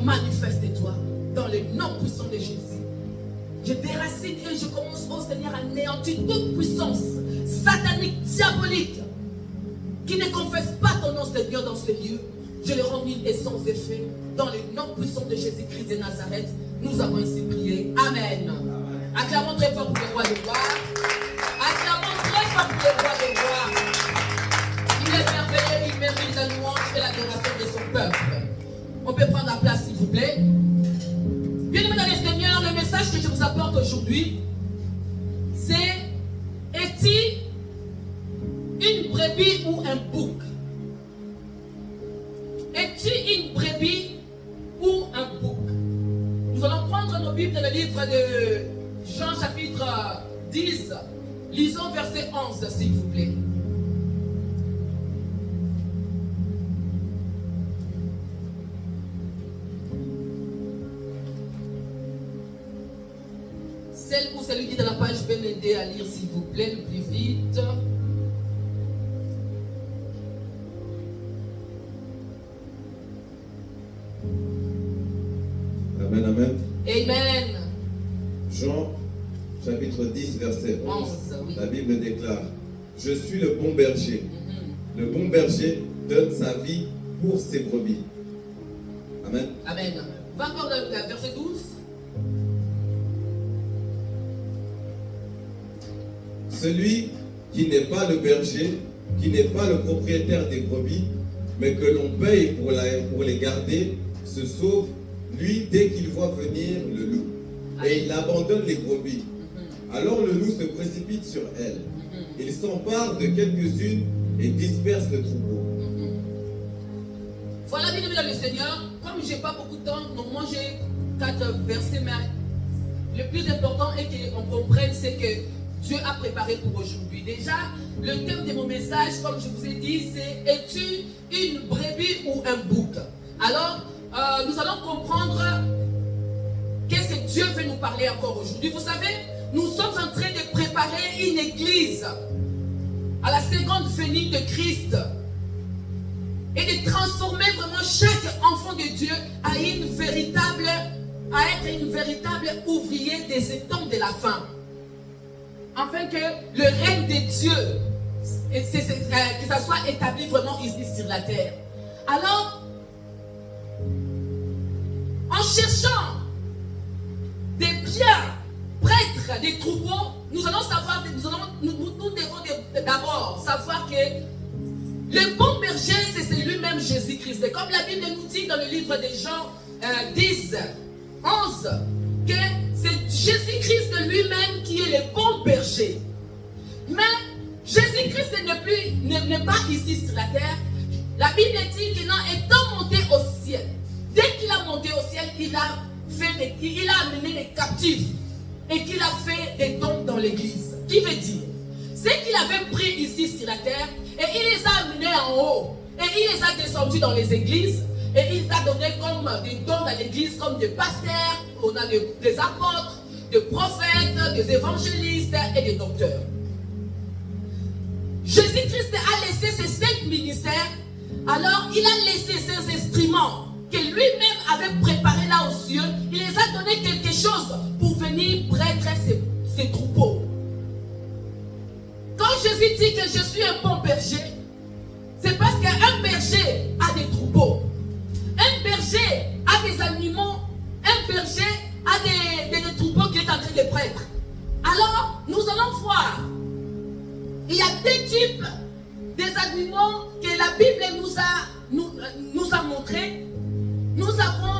manifeste-toi dans le nom puissant de Jésus. Je déracine et je commence, au Seigneur, à anéantir toute puissance satanique, diabolique, qui ne confesse pas ton nom, Seigneur, dans ce lieu. Je le rends nul et sans effet. Dans le nom puissant de Jésus-Christ de Nazareth, nous avons ainsi prié. Amen. Acclamons très fort pour le roi de gloire. Acclamons très fort pour le roi de gloire. Il est merveilleux, il mérite la louange et l'adoration de son peuple. On peut prendre la place, s'il vous plaît. Bien-aimés dans le Seigneur, le message que je vous apporte aujourd'hui, c'est: es-tu une brebis ou un bouc? Es-tu une brebis ou un bouc? Nous allons prendre nos Bibles dans le livre de Jean chapitre 10. Lisons verset 11, s'il vous plaît. Celle ou celui qui est dans la page peut m'aider à lire, s'il vous plaît, le plus vite. Amen, amen. Amen. Jean, chapitre 10, verset 11. Oui. La Bible déclare: je suis le bon berger. Le bon berger donne sa vie pour ses brebis. Amen. Amen. Va encore dans le verset 12. Celui qui n'est pas le berger, qui n'est pas le propriétaire des brebis, mais que l'on paye pour les garder, se sauve, lui, dès qu'il voit venir le loup. Et il abandonne les brebis. Alors le loup se précipite sur elles. Il s'empare de quelques-unes et disperse le troupeau. Voilà, bien aimé dans le Seigneur. Comme je n'ai pas beaucoup de temps, normalement j'ai 4 versets, mais le plus important est qu'on comprenne ce que Dieu a préparé pour aujourd'hui. Déjà, le thème de mon message, comme je vous ai dit, c'est: es-tu une brebis ou un bouc? Alors, nous allons comprendre qu'est-ce que Dieu veut nous parler encore aujourd'hui. Vous savez, nous sommes en train de préparer une église à la seconde venue de Christ et de transformer vraiment chaque enfant de Dieu à être une véritable ouvrier des temps de la fin, afin que le règne de Dieu que ça soit établi vraiment ici sur la terre. Alors, en cherchant des biens prêtres, des troupeaux, nous allons savoir, nous devons d'abord savoir que le bon berger, c'est lui-même Jésus-Christ. Comme la Bible nous dit dans le livre de Jean 10, 11, que c'est Jésus-Christ lui-même qui est le bon berger. Mais Jésus-Christ n'est pas ici sur la terre. La Bible dit que non, étant monté au ciel, dès qu'il a monté au ciel, il a amené les captifs et qu'il a fait des dons dans l'église. Qui veut dire, c'est qu'il avait pris ici sur la terre et il les a amenés en haut et il les a descendus dans les églises et il a donné comme des dons dans l'église, comme des pasteurs, on a des apôtres, des prophètes, des évangélistes et des docteurs. Jésus-Christ a laissé ses 5 ministères. Alors il a laissé ses instruments que lui-même avait préparés là aux cieux. Il les a donné quelque chose pour venir prêter ses troupeaux. Quand Jésus dit que je suis un bon berger, c'est parce qu'un berger a des troupeaux. Un berger a des animaux. Un berger a des troupeaux qu'il est en train de prêter. Alors, nous allons voir. Il y a des types des animaux que la Bible nous a montrés. Nous avons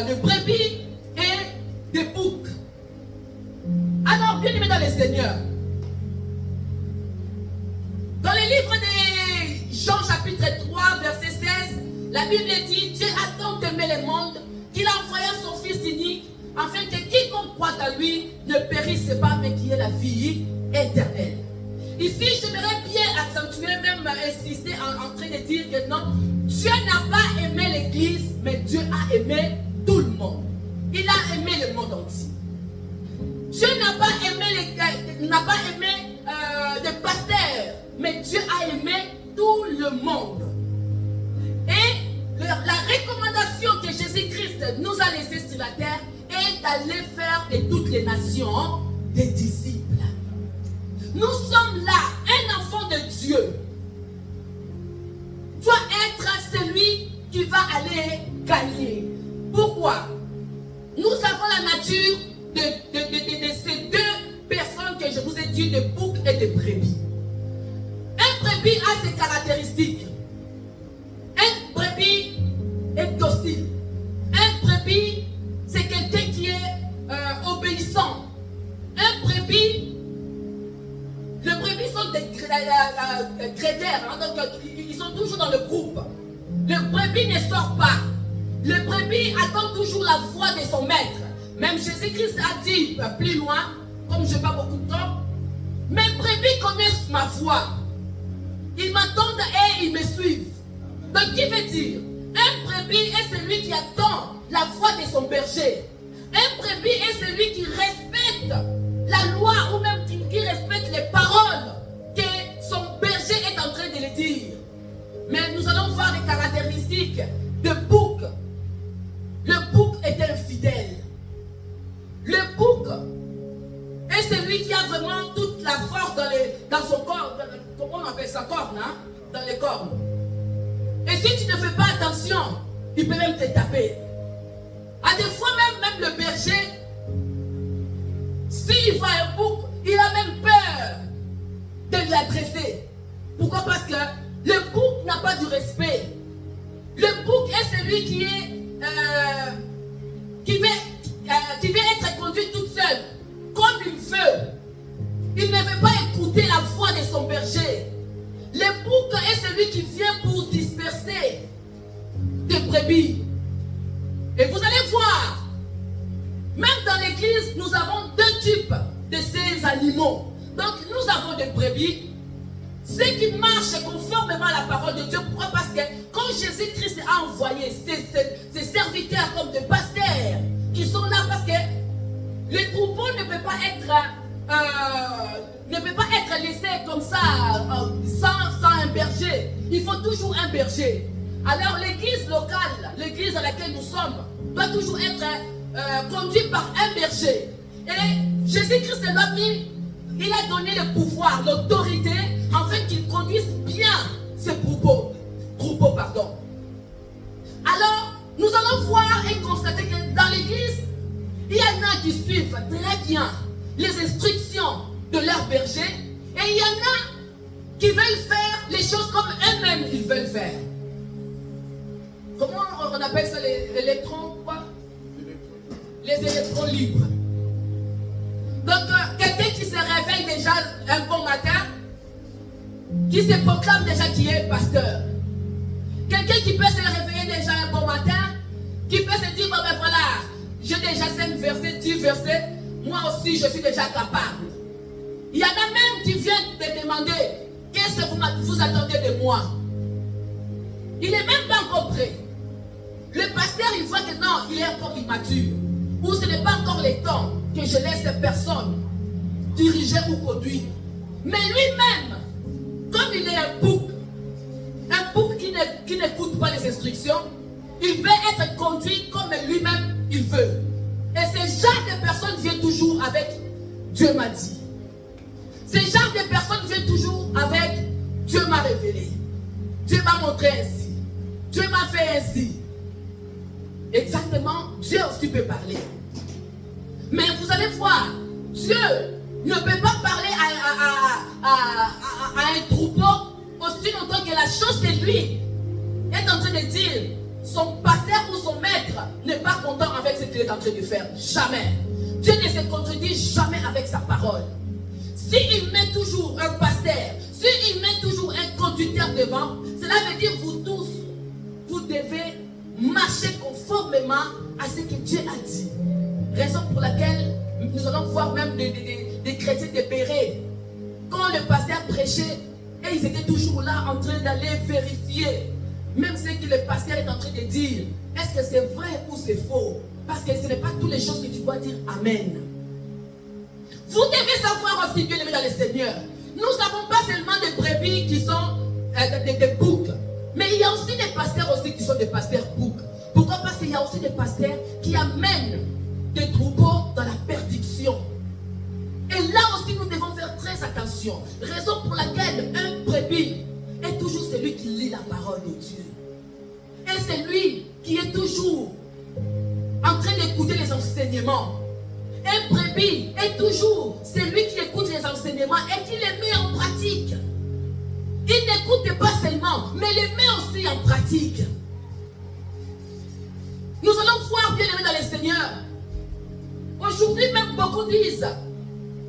des brebis et des boucs. Alors, bien aimé dans le Seigneur, dans le livre de Jean chapitre 3 verset 16, la Bible dit: Dieu a tant aimé le monde qu'il a envoyé son Fils unique, afin que quiconque croit à lui ne périsse pas, mais qu'il ait la vie éternelle. Ici, j'aimerais bien accentuer, même insister en train de dire que non, Dieu n'a pas aimé l'église, mais Dieu a aimé tout le monde. Il a aimé le monde entier. Dieu n'a pas aimé les pasteurs, mais Dieu a aimé tout le monde. Et la recommandation que Jésus d'aller faire de toutes les nations des disciples. Nous sommes là, un enfant de Dieu doit être celui qui va aller gagner. Pourquoi? Nous avons la nature de ces deux personnes que je vous ai dit, de bouc et de brebis. Un brebis a ses caractéristiques. Un brebis est docile. Un brebis, c'est quelqu'un qui est obéissant. Un brebis, les brebis sont des grédaires, hein, donc ils sont toujours dans le groupe. Le brebis ne sort pas. Le brebis attend toujours la voix de son maître. Même Jésus-Christ a dit plus loin, comme je n'ai pas beaucoup de temps, mes brebis connaissent ma voix. Ils m'attendent et ils me suivent. Donc, qui veut dire? Un brebis est celui qui attend la voix de son berger. Un brebis est celui qui respecte la loi ou même qui respecte les paroles que son berger est en train de le dire. Mais nous allons voir les caractéristiques de bouc. Le bouc est infidèle. Le bouc est celui qui a vraiment toute la force dans son corps, comment on appelle ça, corne, hein? Dans les cornes. Et si tu ne fais pas attention, il peut même te taper. À des fois même le berger, s'il voit un bouc, il a même peur de l'adresser. Pourquoi? Parce que le bouc n'a pas du respect. Le bouc est celui qui veut être conduit toute seule, comme il veut. Il ne veut pas écouter la voix de son berger. Le bouc est celui qui vient pour disperser des brebis. Et vous allez voir, même dans l'église, nous avons deux types de ces animaux. Donc nous avons des brebis, ceux qui marchent conformément à la parole de Dieu. Pourquoi? Parce que quand Jésus-Christ a envoyé ses serviteurs comme des pasteurs, qui sont là parce que le troupeau ne peut pas être laissé comme ça sans un berger. Il faut toujours un berger. Alors l'église locale, l'église à laquelle nous sommes, doit toujours être conduite par un berger. Et Jésus-Christ l'a mis, il a donné le pouvoir, l'autorité, afin qu'il conduise bien ce troupeau. Alors, nous allons voir et constater que dans l'église, il y en a qui suivent très bien les instructions de leur berger, et il y en a qui veulent faire les choses comme eux-mêmes ils veulent faire. Comment on appelle ça, les électrons, quoi? Les électrons libres. Donc, quelqu'un qui se réveille déjà un bon matin, qui se proclame déjà qu'il est pasteur. Quelqu'un qui peut se réveiller déjà un bon matin, qui peut se dire, bon ben voilà, j'ai déjà 5 versets, 10 versets, moi aussi je suis déjà capable. Il y en a même qui viennent te demander, qu'est-ce que vous attendez de moi? Il n'est même pas encore prêt. Le pasteur, il voit que non, il est encore immature. Ou ce n'est pas encore le temps que je laisse cette personne diriger ou conduire. Mais lui-même, comme il est un bouc qui n'écoute pas les instructions, il veut être conduit comme lui-même il veut. Et ce genre de personnes vient toujours avec Dieu m'a dit. Ce genre de personnes vient toujours avec Dieu m'a révélé. Dieu m'a montré ainsi. Dieu m'a fait ainsi. Exactement, Dieu aussi peut parler. Mais vous allez voir, Dieu ne peut pas parler à un troupeau aussi longtemps que la chose que lui est en train de dire, son pasteur ou son maître n'est pas content avec ce qu'il est en train de faire. Jamais. Dieu ne se contredit jamais avec sa parole. S'il met toujours un pasteur, s'il met toujours un conducteur devant, cela veut dire vous tous, vous devez marcher conformément à ce que Dieu a dit. Raison pour laquelle nous allons voir même des chrétiens de Béret. Quand le pasteur prêchait, et ils étaient toujours là en train d'aller vérifier même ce que le pasteur est en train de dire. Est-ce que c'est vrai ou c'est faux? Parce que ce n'est pas toutes les choses que tu dois dire Amen. Vous devez savoir aussi, bien aimé dans le Seigneur, nous n'avons pas seulement des brebis qui sont des boucs, mais il y a aussi des pasteurs aussi qui sont des pasteurs boucs. Pourquoi? Parce qu'il y a aussi des pasteurs qui amènent des troupeaux dans la perdition. Et là aussi, nous devons faire très attention. Raison pour laquelle un brebis est toujours celui qui lit la parole de Dieu. Et c'est lui qui est toujours en train d'écouter les enseignements. Un brebis est toujours celui qui écoute les enseignements et qui les met en pratique. Il n'écoute pas seulement, mais les met aussi en pratique. Nous allons voir, bien aimés dans le Seigneur. Aujourd'hui, même beaucoup disent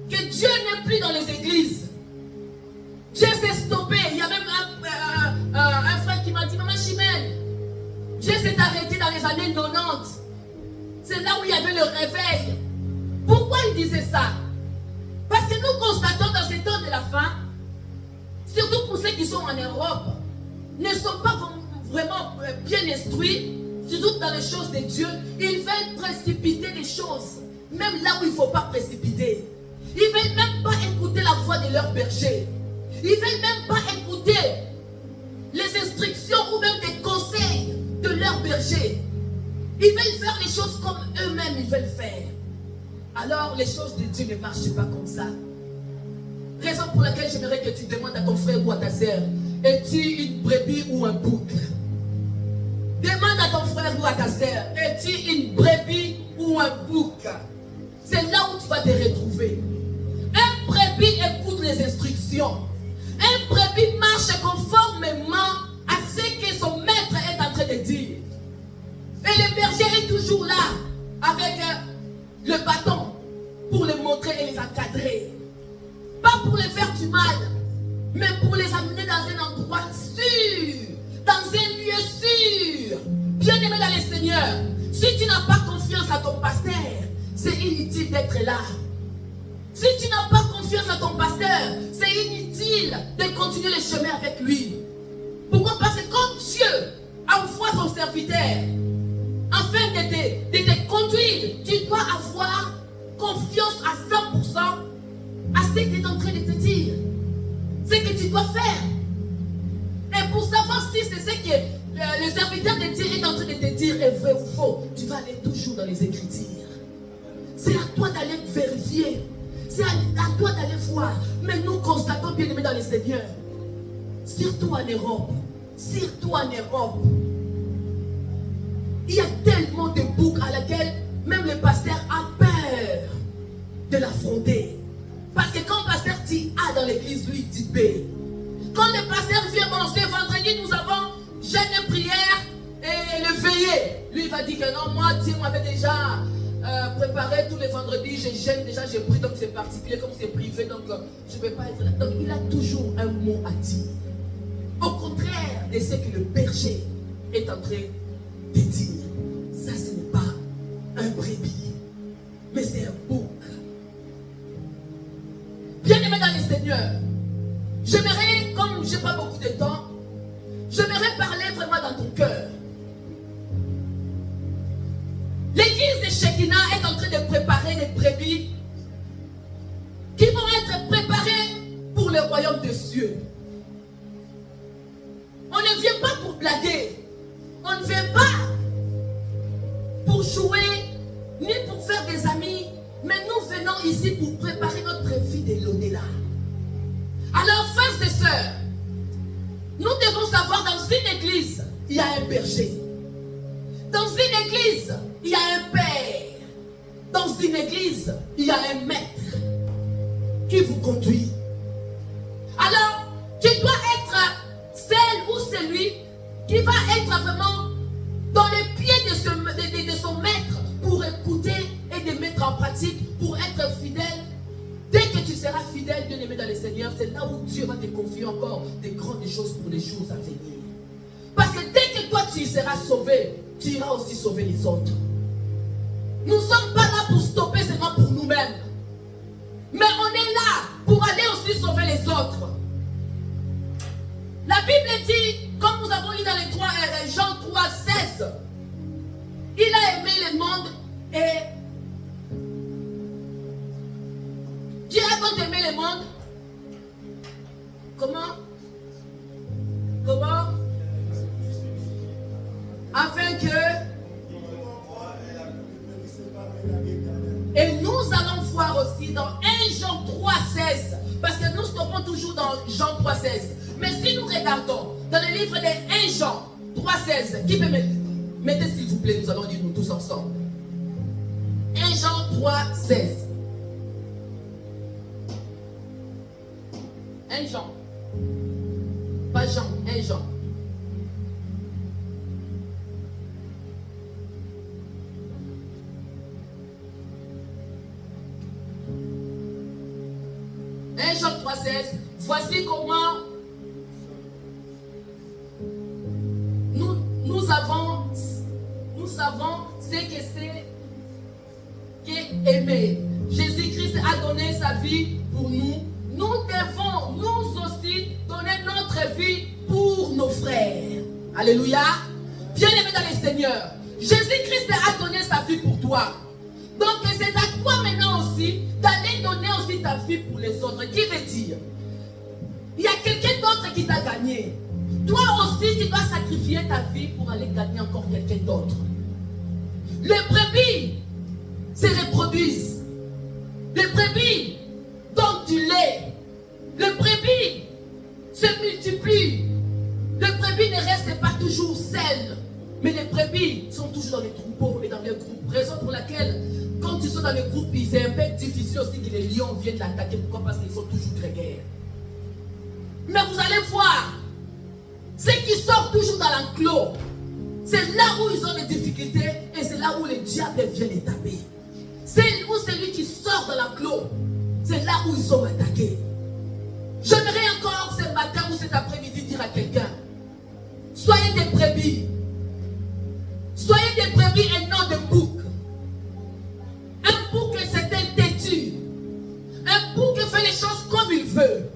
que Dieu n'est plus dans les églises. Dieu s'est stoppé. Il y a même un frère qui m'a dit, Maman Chimène, Dieu s'est arrêté dans les années 90. C'est là où il y avait le réveil. Pourquoi il disait ça? Parce que nous constatons dans ces temps de la fin, surtout pour ceux qui sont en Europe, ne sont pas vraiment bien instruits, surtout dans les choses de Dieu. Ils veulent précipiter les choses, même là où il ne faut pas précipiter. Ils ne veulent même pas écouter la voix de leur berger. Ils ne veulent même pas écouter les instructions ou même des conseils de leur berger. Ils veulent faire les choses comme eux-mêmes ils veulent faire. Alors les choses de Dieu ne marchent pas comme ça. Raison pour laquelle j'aimerais que tu demandes à ton frère ou à ta sœur, es-tu une brebis ou un bouc? Demande à ton frère ou à ta sœur, es-tu une brebis ou un bouc? C'est là où tu vas te retrouver. Un brebis écoute les instructions. Un brebis marche conformément à ce que son maître est en train de dire. Et le berger est toujours là avec le bâton pour les montrer et les encadrer. Pas pour les faire du mal, mais pour les amener dans un endroit sûr, dans un lieu sûr. Bien aimé dans le Seigneur, si tu n'as pas confiance à ton pasteur, c'est inutile d'être là. Si tu n'as pas confiance à ton pasteur, c'est inutile de continuer le chemin avec lui. Pourquoi? Parce que quand Dieu envoie son serviteur afin de te conduire, tu dois avoir confiance à 100% à ce qu'il est en train de te dire. Ce que tu dois faire. Et pour savoir si c'est ce que le serviteur de Dieu est en train de te dire est vrai ou faux, tu vas aller toujours dans les Écritures. C'est à toi d'aller vérifier. C'est à toi d'aller voir. Mais nous constatons, bien aimés dans le Seigneur, surtout en Europe, il y a tellement de boucs à laquelle même le pasteur a peur de l'affronter. Parce que quand le pasteur dit A dans l'église, lui il dit B. Quand le pasteur vient, bon, ce vendredi nous avons jeûne et prière et le veillé. Lui il va dire que non, moi Dieu m'avait déjà préparé tous les vendredis, je jeûne déjà, je prie, donc c'est particulier, comme c'est privé, donc je ne peux pas être là. Donc il a toujours un mot à dire. Au contraire de ce que le berger est en train de dire. Ça, ce n'est pas un brebis, mais c'est un bouc. Bien aimé dans le Seigneur, j'aimerais, comme je n'ai pas beaucoup de temps, j'aimerais parler vraiment dans ton cœur. L'église de Shekinah est en train de préparer des brebis qui vont être préparées pour le royaume des cieux. On ne vient pas pour blaguer. On ne vient pas pour jouer, ni pour faire des amis. Mais nous venons ici pour préparer notre vie de l'au-delà. Alors, frères et sœurs, nous devons savoir, dans une église, il y a un berger. Dans une église, il y a un père. Dans une église, il y a un maître qui vous conduit. Alors, tu dois être celle ou celui qui va être vraiment dans les pieds de son maître pour écouter et de mettre en pratique, pour être fidèle. Dès que tu seras fidèle, bien aimé dans le Seigneur, c'est là où Dieu va te confier encore des grandes choses pour les jours à venir. Parce que dès que toi tu seras sauvé, tu iras aussi sauver les autres. Nous ne sommes pas là pour stopper seulement pour nous-mêmes. Mais on est là pour aller aussi sauver les autres. La Bible dit, comme nous avons lu dans les Jean 3, 16, il a aimé le monde et Dieu a tant aimé le monde. Comment? Afin que Et nous allons voir aussi dans 1 Jean 3,16, parce que nous stoppons toujours dans Jean 3,16. Mais si nous regardons dans le livre de 1 Jean 3,16, qui peut mettre? Mettez s'il vous plaît, nous allons dire nous tous ensemble. 1 Jean 3,16. 1 Jean. Pas Jean, 1 Jean. Jean 3,16. Voici comment nous savons ce que c'est qu'aimer. Jésus-Christ a donné sa vie pour nous. Nous devons nous aussi donner notre vie pour nos frères. Alléluia. Bien-aimé dans le Seigneur, Jésus-Christ a donné sa vie pour toi. Donc c'est à toi maintenant aussi d'aller donner aussi ta vie pour les autres. Qui veut dire, il y a quelqu'un d'autre qui t'a gagné. Toi aussi tu dois sacrifier ta vie pour aller gagner encore quelqu'un d'autre. Les brebis se reproduisent. Les brebis donnent du lait. Les brebis se multiplient. Les brebis ne restent pas toujours seules. Mais les brebis sont toujours dans les troupeaux et dans les groupes. Raison pour laquelle, quand ils sont dans les groupes, c'est un peu difficile aussi que les lions viennent l'attaquer. Pourquoi? Parce qu'ils sont toujours grégaires. Mais vous allez voir, ceux qui sortent toujours dans l'enclos, c'est là où ils ont des difficultés et c'est là où les diables viennent les taper. C'est où celui qui sort de l'enclos, c'est là où ils sont attaqués. J'aimerais encore ce matin ou cet après-midi dire à quelqu'un, soyez des brebis. Soyez des brebis et non des boucs. Un bouc, c'est un têtu. Un bouc fait les choses comme il veut.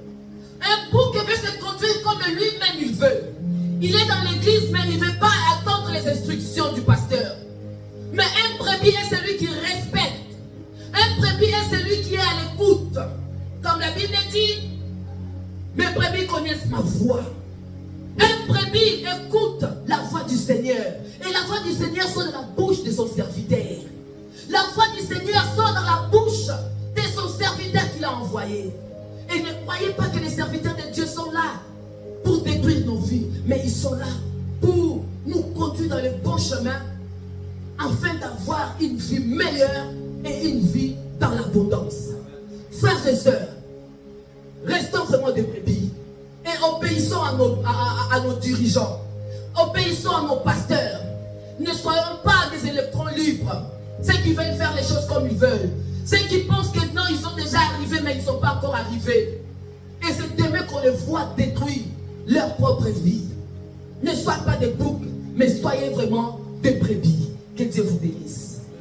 Un bouc veut se conduire comme lui-même il veut. Il est dans l'église, mais il ne veut pas attendre les instructions du pasteur. Mais un brebis est celui qui respecte. Un brebis est celui qui est à l'écoute. Comme la Bible dit, mes brebis connaissent ma voix. Un brebis écoute la voix du Seigneur. Et la voix du Seigneur sort de la bouche de son serviteur. La voix du Seigneur sort dans la bouche de son serviteur qu'il a envoyé. Et ne croyez pas que les serviteurs de Dieu sont là pour détruire nos vies. Mais ils sont là pour nous conduire dans le bon chemin afin d'avoir une vie meilleure et une vie dans l'abondance. Frères et sœurs, restons vraiment des brebis. Et obéissons à nos dirigeants. Obéissons à nos pasteurs. Ne soyons pas des électrons libres. Ceux qui veulent faire les choses comme ils veulent. Ceux qui pensent que non, ils sont déjà arrivés, mais ils ne sont pas encore arrivés. Et c'est demain qu'on les voit détruire leur propre vie. Ne soyez pas des boucs, mais soyez vraiment des brebis. Que Dieu vous bénisse.